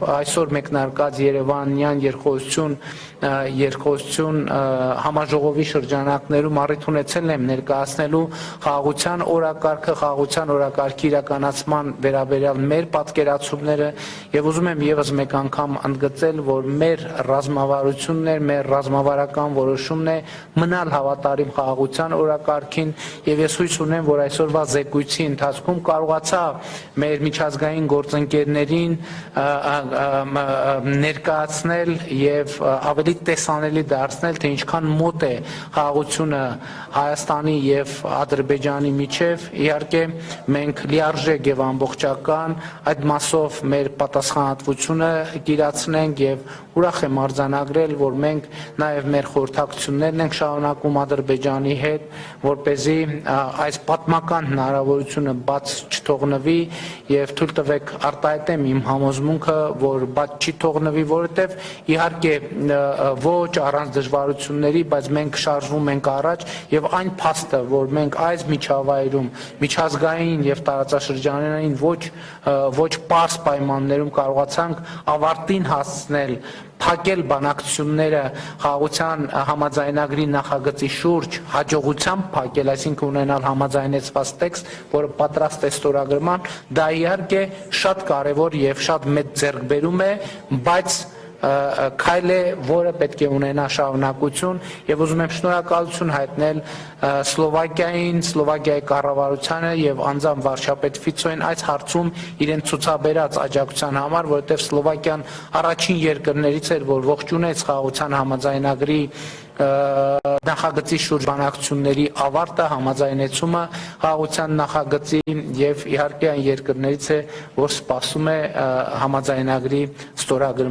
Այսօր մեկնարկած Երևանյան երկխոսություն համաժողովի շրջանակներում առիթ ունեցել եմ ներկայացնելու խաղաղության օրակարգը, խաղաղության օրակարգի իրականացման վերաբերյալ մեր պատկերացումները եւ ուզում եմ եւս մեկ անգամ ընդգծել, որ մեր ռազմավարությունն է, մեր ռազմավարական որոշումն է մնալ հավատարիմ խաղաղության օրակարգին եւ ես հույս ունեմ, որ այսօրվա զեկույցի ընթացքում կարողացա մեր միջազգային գործընկերներին ներկայացնել եւ ավելի տեսանելի դարձնել, թե ինչքան մոտ է խաղաղությունը Հայաստանի եւ Ադրբեջանի միջև։ Իհարկե մենք լիարժեք եւ ամբողջական այդ մասով մեր պատասխանատվությունը կիրացնենք եւ ուրախ եմ արձանագրել, որ մենք նաեւ մեր խորհրդակցություններն ենք շարունակում Ադրբեջանի հետ, որպեսզի այս պատմական հնարավորությունը բաց չթողնվի եւ թույլ տվեք արտահայտեմ իմ համոզմունքը, որ բաց չի թողնվի, որովհետև իհարկե ոչ առանց դժվարությունների, բայց մենք շարժվում ենք առաջ եւ այն փաստը, որ մենք այս միջավայրում միջազգային եւ տարածաշրջանային ոչ պարզ պայմաններում կարողացանք ավարտին հասցնել փակել բանակցությունները խաղաղության համաձայնագրի նախագծի շուրջ հաջողությամբ փակել, այսինքն ունենալ համաձայնեցված տեքստ, որը պատրաստ է ստորագրման, դա իհարկե շատ կարևոր եւ շատ մեծ ձեռքբերում է, բայց քայլ է, որը պետք է ունենա շարունակություն եւ ուզում եմ շնորհակալություն հայտնել Սլովակիային, Սլովակիայի կառավարությանը եւ անձամբ վարչապետ Ֆիցոին այս հարցում իրեն ցուցաբերած աջակցության համար, որովհետեւ Սլովակիան առաջին երկրներից էր, որ ողջունեց խաղաղության համաձայնագրի նախագծի շուրջ բանակցությունների ավարտը, համաձայնեցումը խաղաղության նախագծի եւ իհարկե այն երկրներից է, որ սպասում է համաձայնագրի ստորագրման